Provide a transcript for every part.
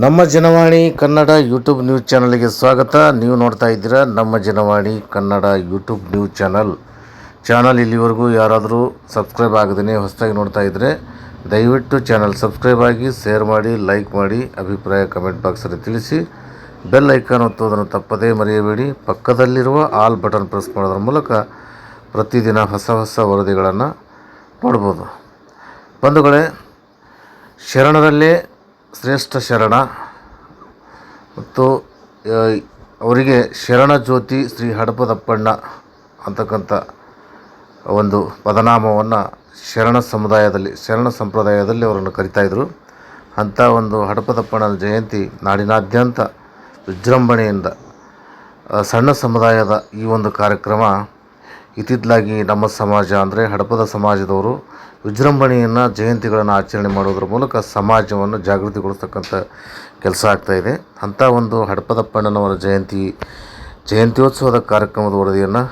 ನಮ್ಮ Janavani Kannada YouTube news ಚಾನಲ್ಗೆ ಸ್ವಾಗತ. ನೀವು ನೋಡ್ತಾ ಇದ್ದೀರಾ ನಮ್ಮ Janavani Kannada YouTube news channel. ಇಲ್ಲಿವರೆಗೂ ಯಾರಾದರೂ ಸಬ್ಸ್ಕ್ರೈಬ್ ಆಗದೇ ಹೊಸದಾಗಿ ನೋಡ್ತಾ ಇದ್ದರೆ ದಯವಿಟ್ಟು ಚಾನಲ್ ಸಬ್ಸ್ಕ್ರೈಬ್ ಆಗಿ, ಶೇರ್ ಮಾಡಿ, ಲೈಕ್ ಮಾಡಿ, ಅಭಿಪ್ರಾಯ ಕಮೆಂಟ್ ಬಾಕ್ಸಲ್ಲಿ ತಿಳಿಸಿ. ಬೆಲ್ ಐಕಾನ್ ಒತ್ತುವುದನ್ನು ತಪ್ಪದೇ ಮರೆಯಬೇಡಿ. ಪಕ್ಕದಲ್ಲಿರುವ ಆಲ್ ಬಟನ್ ಪ್ರೆಸ್ ಮಾಡೋದ್ರ ಮೂಲಕ ಪ್ರತಿದಿನ ಹೊಸ ವರದಿಗಳನ್ನು ನೋಡ್ಬೋದು. ಬಂಧುಗಳೇ, ಶರಣರಲ್ಲೇ ಶ್ರೇಷ್ಠ ಶರಣ ಮತ್ತು ಅವರಿಗೆ ಶರಣ ಜ್ಯೋತಿ ಶ್ರೀ ಹಡಪದಪ್ಪಣ್ಣ ಅಂತಕ್ಕಂಥ ಒಂದು ಪದನಾಮವನ್ನು ಶರಣ ಸಂಪ್ರದಾಯದಲ್ಲಿ ಅವರನ್ನು ಕರಿತಾಯಿದ್ರು. ಅಂಥ ಒಂದು ಹಡಪದಪ್ಪಣ್ಣನ ಜಯಂತಿ ನಾಡಿನಾದ್ಯಂತ ವಿಜೃಂಭಣೆಯಿಂದ ಸಣ್ಣ ಸಮುದಾಯದ ಈ ಒಂದು ಕಾರ್ಯಕ್ರಮ ಇತ್ತಿತ್ತಲಾಗಿ ನಮ್ಮ ಸಮಾಜ ಅಂದರೆ ಹಡಪದ ಸಮಾಜದವರು ವಿಜೃಂಭಣೆಯನ್ನು ಜಯಂತಿಗಳನ್ನು ಆಚರಣೆ ಮಾಡೋದ್ರ ಮೂಲಕ ಸಮಾಜವನ್ನು ಜಾಗೃತಿಗೊಳಿಸ್ತಕ್ಕಂಥ ಕೆಲಸ ಆಗ್ತಾಯಿದೆ. ಅಂಥ ಒಂದು ಹಡಪದಪ್ಪಣ್ಣನವರ ಜಯಂತ್ಯೋತ್ಸವದ ಕಾರ್ಯಕ್ರಮದ ವರದಿಯನ್ನು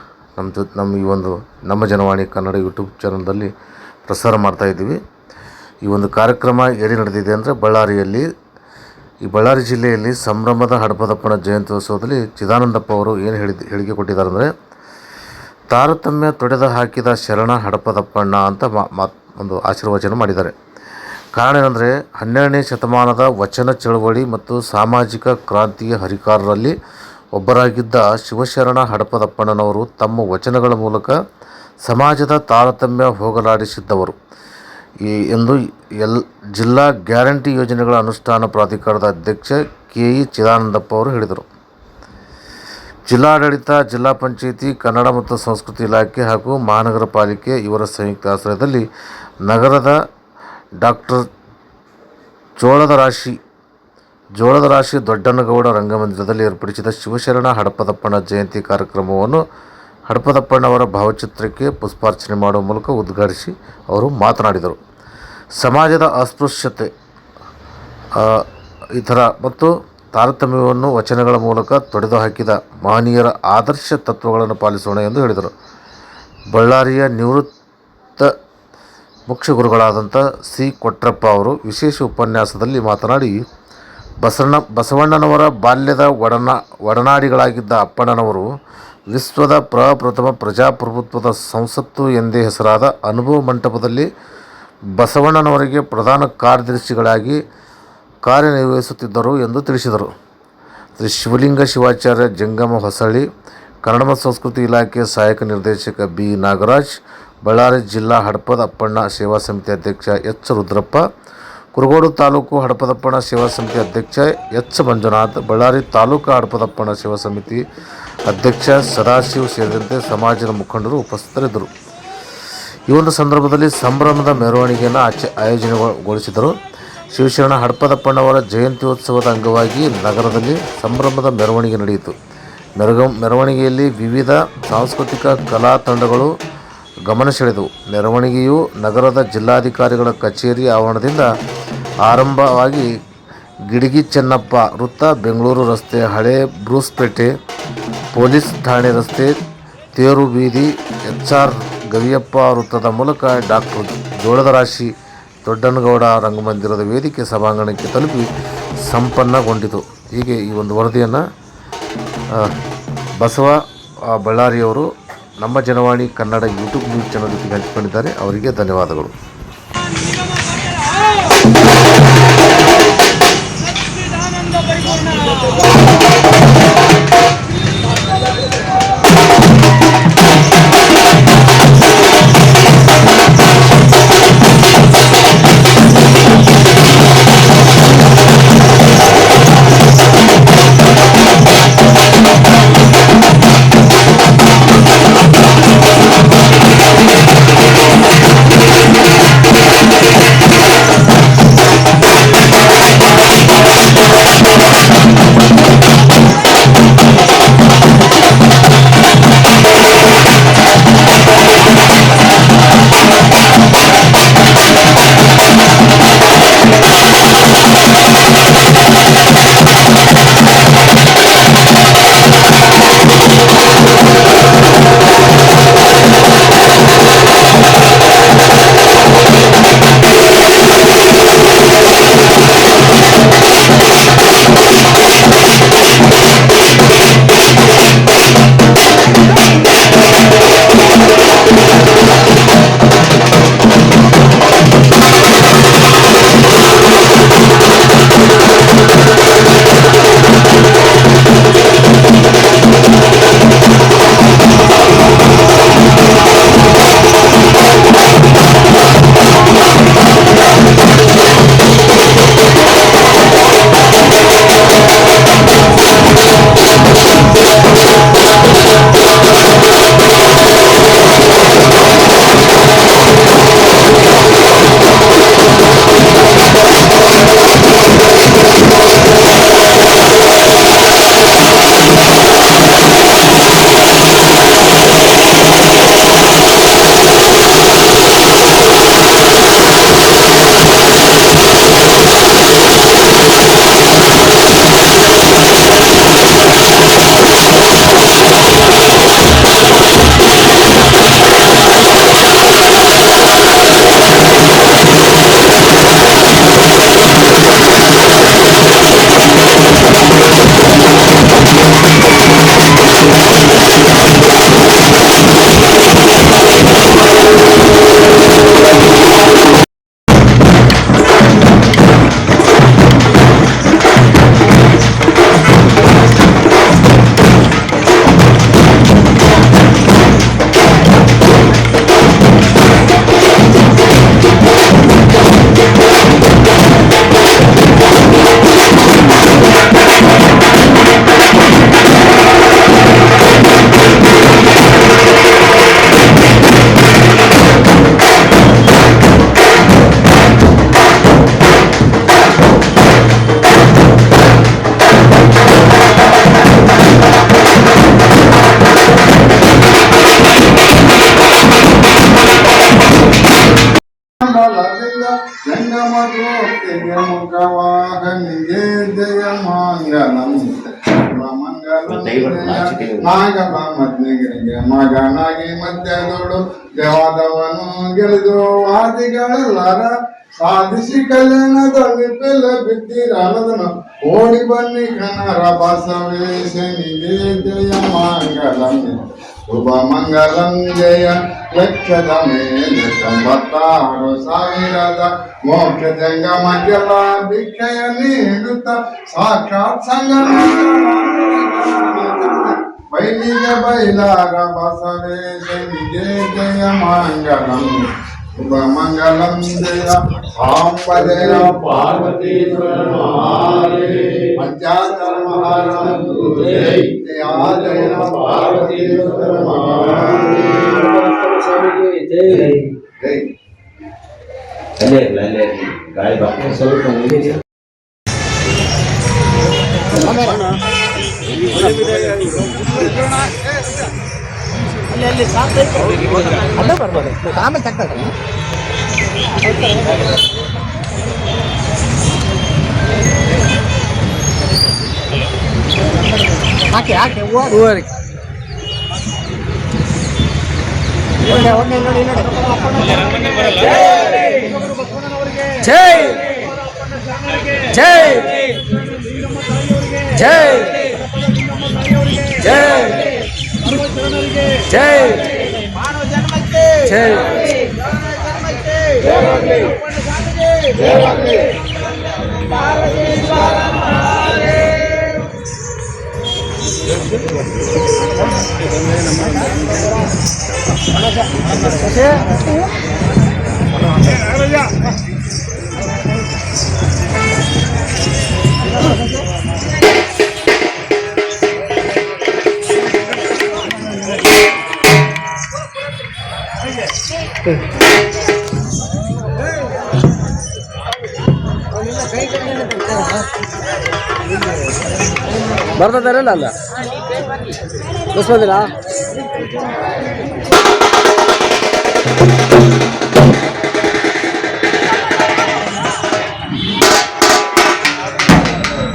ನಮ್ಮ ಜನವಾಣಿ ಕನ್ನಡ ಯೂಟ್ಯೂಬ್ ಚಾನಲ್ನಲ್ಲಿ ಪ್ರಸಾರ ಮಾಡ್ತಾಯಿದ್ದೀವಿ. ಈ ಒಂದು ಕಾರ್ಯಕ್ರಮ ಎಲ್ಲಿ ನಡೆದಿದೆ ಅಂದರೆ ಬಳ್ಳಾರಿ ಜಿಲ್ಲೆಯಲ್ಲಿ ಸಂಭ್ರಮದ ಹಡಪದಪ್ಪನ ಜಯಂತ್ಯೋತ್ಸವದಲ್ಲಿ ಚಿದಾನಂದಪ್ಪ ಅವರು ಏನು ಹೇಳಿಕೆ ಕೊಟ್ಟಿದ್ದಾರೆ ಅಂದರೆ, ತಾರತಮ್ಯ ತೊಡೆದು ಹಾಕಿದ ಶರಣ ಹಡಪದಪ್ಪಣ್ಣ ಅಂತ ಒಂದು ಆಶೀರ್ವಚನ ಮಾಡಿದ್ದಾರೆ. ಕಾರಣ ಏನಂದರೆ, 12ನೇ ಶತಮಾನದ ವಚನ ಚಳವಳಿ ಮತ್ತು ಸಾಮಾಜಿಕ ಕ್ರಾಂತಿಯ ಹರಿಕಾರರಲ್ಲಿ ಒಬ್ಬರಾಗಿದ್ದ ಶಿವಶರಣ ಹಡಪದಪ್ಪಣ್ಣನವರು ತಮ್ಮ ವಚನಗಳ ಮೂಲಕ ಸಮಾಜದ ತಾರತಮ್ಯ ಹೋಗಲಾಡಿಸಿದ್ದವರು ಎಂದು ಜಿಲ್ಲಾ ಗ್ಯಾರಂಟಿ ಯೋಜನೆಗಳ ಅನುಷ್ಠಾನ ಪ್ರಾಧಿಕಾರದ ಅಧ್ಯಕ್ಷ ಕೆ.ಇ. ಚಿದಾನಂದಪ್ಪ ಅವರು ಹೇಳಿದರು. ಜಿಲ್ಲಾಡಳಿತ, ಜಿಲ್ಲಾ ಪಂಚಾಯಿತಿ, ಕನ್ನಡ ಮತ್ತು ಸಂಸ್ಕೃತಿ ಇಲಾಖೆ ಹಾಗೂ ಮಹಾನಗರ ಪಾಲಿಕೆ ಇವರ ಸಂಯುಕ್ತ ಆಶ್ರಯದಲ್ಲಿ ನಗರದ ಡಾಕ್ಟರ್ ಜೋಳದ ರಾಶಿ ದೊಡ್ಡನಗೌಡ ರಂಗಮಂದಿರದಲ್ಲಿ ಏರ್ಪಡಿಸಿದ ಶಿವಶರಣ ಹಡಪದಪ್ಪನ ಜಯಂತಿ ಕಾರ್ಯಕ್ರಮವನ್ನು ಹಡಪದಪ್ಪಣ್ಣವರ ಭಾವಚಿತ್ರಕ್ಕೆ ಪುಷ್ಪಾರ್ಚನೆ ಮಾಡುವ ಮೂಲಕ ಉದ್ಘಾಟಿಸಿ ಅವರು ಮಾತನಾಡಿದರು. ಸಮಾಜದ ಅಸ್ಪೃಶ್ಯತೆ ಮತ್ತು ತಾರತಮ್ಯವನ್ನು ವಚನಗಳ ಮೂಲಕ ತೊಡೆದು ಹಾಕಿದ ಮಹನೀಯರ ಆದರ್ಶ ತತ್ವಗಳನ್ನು ಪಾಲಿಸೋಣ ಎಂದು ಹೇಳಿದರು. ಬಳ್ಳಾರಿಯ ನಿವೃತ್ತ ಮುಖ್ಯ ಗುರುಗಳಾದಂಥ ಸಿ. ಕೊಟ್ರಪ್ಪ ಅವರು ವಿಶೇಷ ಉಪನ್ಯಾಸದಲ್ಲಿ ಮಾತನಾಡಿ, ಬಸವಣ್ಣನವರ ಬಾಲ್ಯದ ಒಡನಾಡಿಗಳಾಗಿದ್ದ ಅಪ್ಪಣ್ಣನವರು ವಿಶ್ವದ ಪ್ರಪ್ರಥಮ ಪ್ರಜಾಪ್ರಭುತ್ವದ ಸಂಸತ್ತು ಎಂದೇ ಹೆಸರಾದ ಅನುಭವ ಮಂಟಪದಲ್ಲಿ ಬಸವಣ್ಣನವರಿಗೆ ಪ್ರಧಾನ ಕಾರ್ಯದರ್ಶಿಗಳಾಗಿ ಕಾರ್ಯನಿರ್ವಹಿಸುತ್ತಿದ್ದರು ಎಂದು ತಿಳಿಸಿದರು. ಶ್ರೀ ಶಿವಲಿಂಗ ಶಿವಾಚಾರ್ಯ ಜಂಗಮ ಹೊಸಳ್ಳಿ, ಕನ್ನಡ ಮತ್ತು ಸಂಸ್ಕೃತಿ ಇಲಾಖೆ ಸಹಾಯಕ ನಿರ್ದೇಶಕ ಬಿ. ನಾಗರಾಜ್, ಬಳ್ಳಾರಿ ಜಿಲ್ಲಾ ಹಡಪದಪ್ಪಣ್ಣ ಸೇವಾ ಸಮಿತಿ ಅಧ್ಯಕ್ಷ ಎಚ್. ರುದ್ರಪ್ಪ, ಕುರುಗೋಡು ತಾಲೂಕು ಹಡಪದಪ್ಪಣ್ಣ ಸೇವಾ ಸಮಿತಿ ಅಧ್ಯಕ್ಷ ಎಚ್. ಮಂಜುನಾಥ್, ಬಳ್ಳಾರಿ ತಾಲೂಕು ಹಡಪದಪ್ಪಣ್ಣ ಸೇವಾ ಸಮಿತಿ ಅಧ್ಯಕ್ಷ ಸದಾಶಿವ್ ಸೇರಿದಂತೆ ಸಮಾಜದ ಮುಖಂಡರು ಉಪಸ್ಥಿತರಿದ್ದರು. ಈ ಒಂದು ಸಂದರ್ಭದಲ್ಲಿ ಸಂಭ್ರಮದ ಮೆರವಣಿಗೆಯನ್ನು ಆಯೋಜನೆಗೊಳಿಸಿದರು. ಶಿವಶರಣ ಹಡಪದಪ್ಪಣ್ಣವರ ಜಯಂತ್ಯೋತ್ಸವದ ಅಂಗವಾಗಿ ನಗರದಲ್ಲಿ ಸಂಭ್ರಮದ ಮೆರವಣಿಗೆ ನಡೆಯಿತು. ಮೆರವಣಿಗೆಯಲ್ಲಿ ವಿವಿಧ ಸಾಂಸ್ಕೃತಿಕ ಕಲಾ ತಂಡಗಳು ಗಮನ ಸೆಳೆದವು. ಮೆರವಣಿಗೆಯು ನಗರದ ಜಿಲ್ಲಾಧಿಕಾರಿಗಳ ಕಚೇರಿ ಆವರಣದಿಂದ ಆರಂಭವಾಗಿ ಗಿಡಗಿ ಚೆನ್ನಪ್ಪ ವೃತ್ತ, ಬೆಂಗಳೂರು ರಸ್ತೆ, ಹಳೆ ಬ್ರೂಸ್ಪೇಟೆ, ಪೊಲೀಸ್ ಠಾಣೆ ರಸ್ತೆ, ತೇರು ಬೀದಿ, ಎಚ್.ಆರ್. ಗವಿಯಪ್ಪ ವೃತ್ತದ ಮೂಲಕ ಡಾಕ್ಟರ್ ಜೋಳದ ರಾಶಿ ದೊಡ್ಡನಗೌಡ ರಂಗಮಂದಿರದ ವೇದಿಕೆ ಸಭಾಂಗಣಕ್ಕೆ ತಲುಪಿ ಸಂಪನ್ನಗೊಂಡಿತು. ಹೀಗೆ ಈ ಒಂದು ವರದಿಯನ್ನು ಬಸವ ಬಳ್ಳಾರಿಯವರು ನಮ್ಮ Janavani Kannada YouTube news channel ಜೊತೆಗೆ ಹಂಚಿಕೊಂಡಿದ್ದಾರೆ. ಅವರಿಗೆ ಧನ್ಯವಾದಗಳು. ಮಂಗಲಿಗೆ ಮುಖವಾಹನಿಗೆ ಜಯ ಮಂಗಲಂ ನಾಗಬ್ರಹ್ಮಜ್ಞರಿಗೆ ಮಗನಾಗಿ ಮಧ್ಯದೋಡು ದೇವಾದವನು ಗೆಳೆದು ವಾದಿಗಳೆಲ್ಲರ ಸಾಧಿಸಿ ಕಲ್ಯಾಣದಲ್ಲಿ ಬೆಲ್ಲ ಬಿದ್ದಿರದನು ಓಡಿ ಬನ್ನಿ ಕನರ ಬಸವೇಶನಿಗೆ ಜಯ ಮಂಗಲಂ ಶುಭ ಮಂಗಲಂ ಜಯ ಲಕ್ಷದ ಮೇಲೆ 96,000 ಮೋಕ್ಷ ಜಂಗಮಕ್ಕೆಲ್ಲ ಭಿಕ್ಷೆಯ ನೀಡುತ್ತ ಸಾಕ್ಷಾತ್ ಸಂಗಮ ಬೈಲಿಗೆ ಬೈಲಾರ ಬಸವೇಶನಿಗೆ ಜಯ ಮಂಗಲಂ ಶುಭ ಮಂಗಲಂ ಜಯ ಸಾಂಬ ಜಯ ಪಾರ್ವತೀಶ್ವರ ಪಂಚಾಕ್ಷರ ಮಹಾರಾಜ ಜಯ ಜಯ ಪಾರ್ವತೀಶ್ವರ ಗಾಳಿ ಬಾಕಿ ಸ್ವಲ್ಪ ಅಲ್ಲಿ ಅಲ್ಲೇ ಬರ್ಬೋದು ಆಮೇಲೆ ತಗ್ತಾರೆ ಹಾಕಿ ಹಾಕಿ ಹೂವರಿ ಜೈ ಜೈ ಜೈ ಜೈ ಜೈ ಜೈ ಬರ್ತಿದ್ದಾರಲ್ಲ ಅಲ್ಲ ಬಸ್ ಬಂದಿಲ್ಲ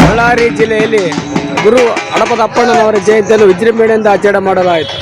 ಬಳ್ಳಾರಿ ಜಿಲ್ಲೆಯಲ್ಲಿ ಗುರು ಹಡಪದ ಅಪ್ಪಣ್ಣನವರ ಜಯಂತಿಯನ್ನು ವಿಜೃಂಭಣೆಯಿಂದ ಆಚರಣೆ ಮಾಡಲಾಯಿತು.